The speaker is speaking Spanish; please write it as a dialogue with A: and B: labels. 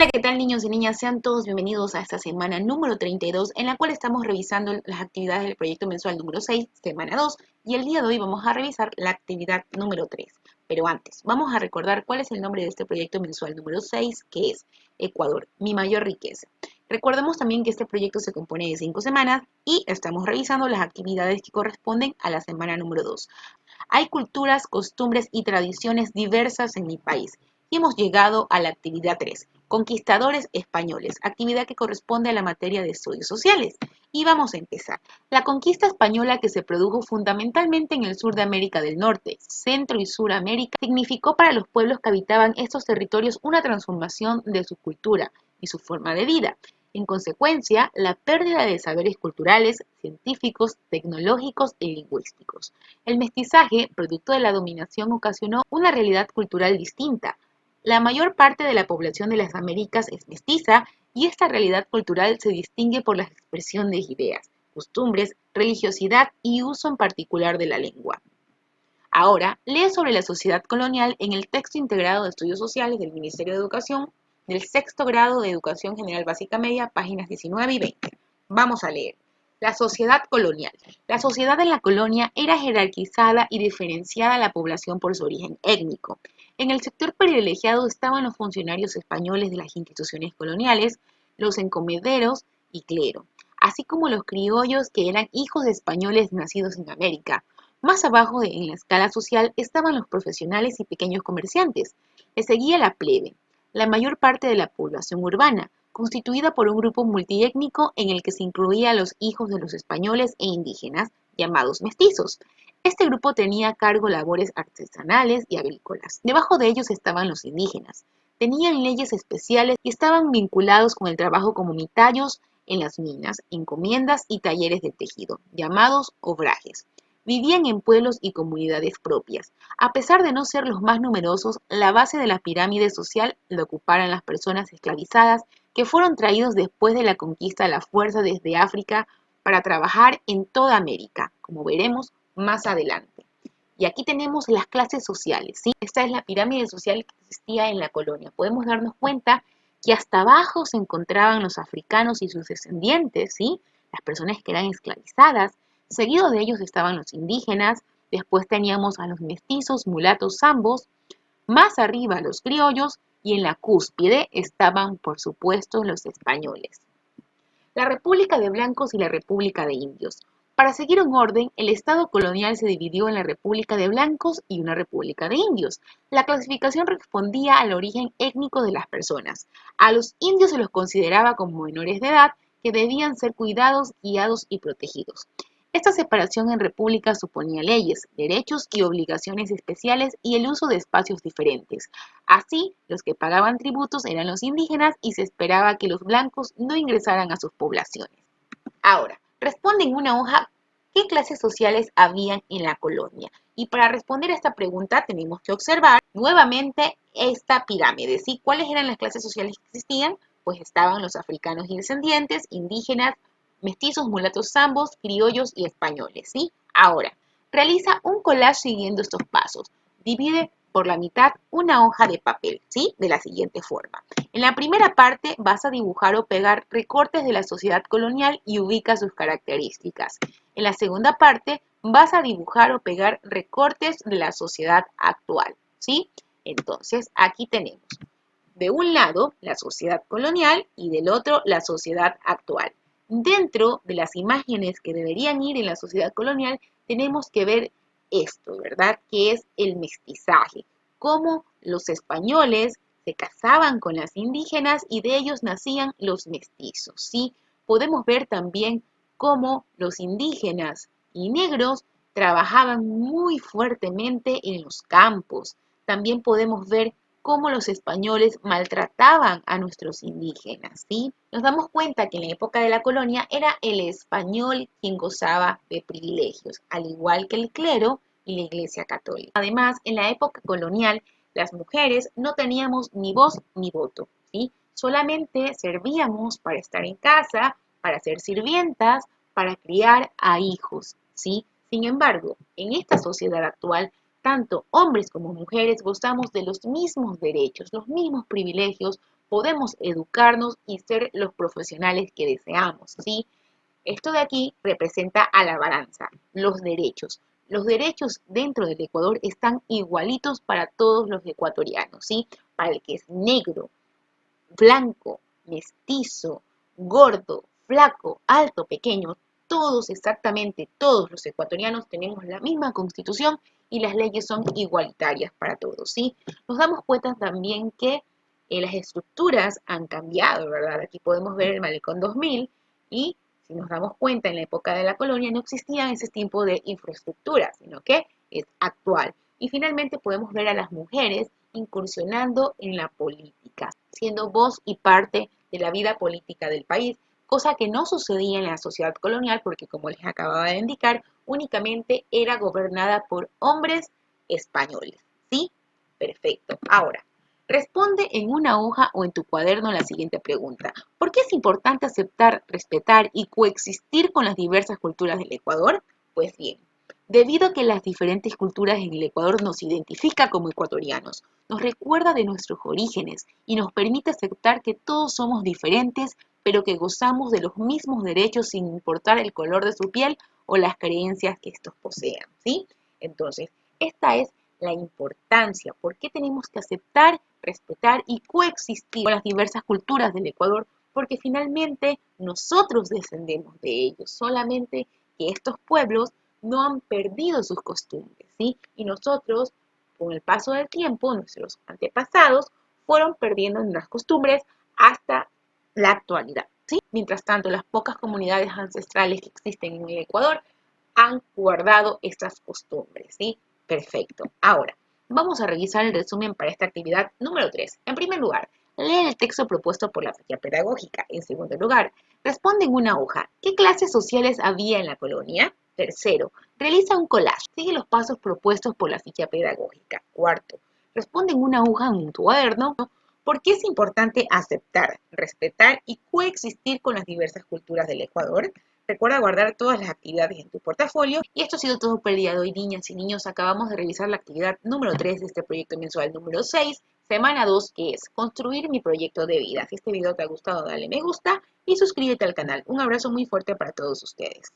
A: Hola, ¿qué tal niños y niñas? Sean todos bienvenidos a esta semana número 32, en la cual estamos revisando las actividades del proyecto mensual número 6, semana 2, y el día de hoy vamos a revisar la actividad número 3. Pero antes, vamos a recordar cuál es el nombre de este proyecto mensual número 6, que es Ecuador, mi mayor riqueza. Recordemos también que este proyecto se compone de 5 semanas y estamos revisando las actividades que corresponden a la semana número 2. Hay culturas, costumbres y tradiciones diversas en mi país. Y hemos llegado a la actividad 3, Conquistadores Españoles, actividad que corresponde a la materia de estudios sociales. Y vamos a empezar. La conquista española, que se produjo fundamentalmente en el sur de América del Norte, Centro y Suramérica, significó para los pueblos que habitaban estos territorios una transformación de su cultura y su forma de vida. En consecuencia, la pérdida de saberes culturales, científicos, tecnológicos y lingüísticos. El mestizaje, producto de la dominación, ocasionó una realidad cultural distinta. La mayor parte de la población de las Américas es mestiza y esta realidad cultural se distingue por la expresión de ideas, costumbres, religiosidad y uso en particular de la lengua. Ahora, lee sobre la sociedad colonial en el texto integrado de Estudios Sociales del Ministerio de Educación del sexto grado de Educación General Básica Media, páginas 19 y 20. Vamos a leer. La sociedad colonial. La sociedad en la colonia era jerarquizada y diferenciada a la población por su origen étnico. En el sector privilegiado estaban los funcionarios españoles de las instituciones coloniales, los encomenderos y clero, así como los criollos que eran hijos de españoles nacidos en América. Más abajo en la escala social estaban los profesionales y pequeños comerciantes. Le seguía la plebe, la mayor parte de la población urbana, constituida por un grupo multiétnico en el que se incluía a los hijos de los españoles e indígenas, llamados mestizos. Este grupo tenía a cargo labores artesanales y agrícolas. Debajo de ellos estaban los indígenas. Tenían leyes especiales y estaban vinculados con el trabajo comunitarios en las minas, encomiendas y talleres de tejido, llamados obrajes. Vivían en pueblos y comunidades propias. A pesar de no ser los más numerosos, la base de la pirámide social la ocuparon las personas esclavizadas que fueron traídos después de la conquista a la fuerza desde África para trabajar en toda América, como veremos más adelante. Y aquí tenemos las clases sociales, ¿sí? Esta es la pirámide social que existía en la colonia. Podemos darnos cuenta que hasta abajo se encontraban los africanos y sus descendientes, ¿sí? Las personas que eran esclavizadas. Seguido de ellos estaban los indígenas, después teníamos a los mestizos, mulatos, zambos, más arriba los criollos y en la cúspide estaban, por supuesto, los españoles. La República de Blancos y la República de Indios. Para seguir un orden, el Estado colonial se dividió en la República de Blancos y una República de Indios. La clasificación respondía al origen étnico de las personas. A los indios se los consideraba como menores de edad que debían ser cuidados, guiados y protegidos. Esta separación en repúblicas suponía leyes, derechos y obligaciones especiales y el uso de espacios diferentes. Así, los que pagaban tributos eran los indígenas y se esperaba que los blancos no ingresaran a sus poblaciones. Ahora, responde en una hoja qué clases sociales habían en la colonia. Y para responder a esta pregunta tenemos que observar nuevamente esta pirámide, ¿sí? ¿Cuáles eran las clases sociales que existían? Pues estaban los africanos y descendientes, indígenas, mestizos, mulatos, zambos, criollos y españoles, ¿sí? Ahora, realiza un collage siguiendo estos pasos. Divide por la mitad una hoja de papel, ¿sí? De la siguiente forma. En la primera parte vas a dibujar o pegar recortes de la sociedad colonial y ubica sus características. En la segunda parte vas a dibujar o pegar recortes de la sociedad actual, ¿sí? Entonces, aquí tenemos de un lado la sociedad colonial y del otro la sociedad actual. Dentro de las imágenes que deberían ir en la sociedad colonial, tenemos que ver esto, ¿verdad? Que es el mestizaje, cómo los españoles se casaban con las indígenas y de ellos nacían los mestizos, ¿sí? Podemos ver también cómo los indígenas y negros trabajaban muy fuertemente en los campos. También podemos ver cómo los españoles maltrataban a nuestros indígenas, ¿sí? Nos damos cuenta que en la época de la colonia era el español quien gozaba de privilegios, al igual que el clero y la Iglesia Católica. Además, en la época colonial, las mujeres no teníamos ni voz ni voto, ¿sí? Solamente servíamos para estar en casa, para ser sirvientas, para criar a hijos, ¿sí? Sin embargo, en esta sociedad actual, tanto hombres como mujeres gozamos de los mismos derechos, los mismos privilegios podemos educarnos y ser los profesionales que deseamos, ¿sí? Esto de aquí representa a la balanza, los derechos. Los derechos dentro del Ecuador están igualitos para todos los ecuatorianos, ¿sí? Para el que es negro, blanco, mestizo, gordo, flaco, alto, pequeño, todos exactamente, todos los ecuatorianos tenemos la misma constitución y las leyes son igualitarias para todos, ¿sí? Nos damos cuenta también que las estructuras han cambiado, ¿verdad? Aquí podemos ver el Malecón 2000 y si nos damos cuenta en la época de la colonia no existía ese tipo de infraestructura, sino que es actual. Y finalmente podemos ver a las mujeres incursionando en la política, siendo voz y parte de la vida política del país, cosa que no sucedía en la sociedad colonial porque, como les acababa de indicar, únicamente era gobernada por hombres españoles. ¿Sí? Perfecto. Ahora, responde en una hoja o en tu cuaderno la siguiente pregunta. ¿Por qué es importante aceptar, respetar y coexistir con las diversas culturas del Ecuador? Pues bien, debido a que las diferentes culturas en el Ecuador nos identifica como ecuatorianos, nos recuerda de nuestros orígenes y nos permite aceptar que todos somos diferentes, pero que gozamos de los mismos derechos sin importar el color de su piel o las creencias que estos posean, ¿sí? Entonces, esta es la importancia, por qué tenemos que aceptar, respetar y coexistir con las diversas culturas del Ecuador, porque finalmente nosotros descendemos de ellos, solamente que estos pueblos no han perdido sus costumbres, ¿sí? Y nosotros, con el paso del tiempo, nuestros antepasados fueron perdiendo las costumbres hasta la actualidad, ¿sí? Mientras tanto, las pocas comunidades ancestrales que existen en el Ecuador han guardado estas costumbres, ¿sí? Perfecto. Ahora, vamos a revisar el resumen para esta actividad número 3. En primer lugar, lee el texto propuesto por la ficha pedagógica. En segundo lugar, responde en una hoja. ¿Qué clases sociales había en la colonia? Tercero, realiza un collage. Sigue los pasos propuestos por la ficha pedagógica. Cuarto, responde en una hoja en tu cuaderno. ¿Por qué es importante aceptar, respetar y coexistir con las diversas culturas del Ecuador? Recuerda guardar todas las actividades en tu portafolio. Y esto ha sido todo por el día de hoy, niñas y niños. Acabamos de revisar la actividad número 3 de este proyecto mensual número 6, semana 2, que es construir mi proyecto de vida. Si este video te ha gustado, dale me gusta y suscríbete al canal. Un abrazo muy fuerte para todos ustedes.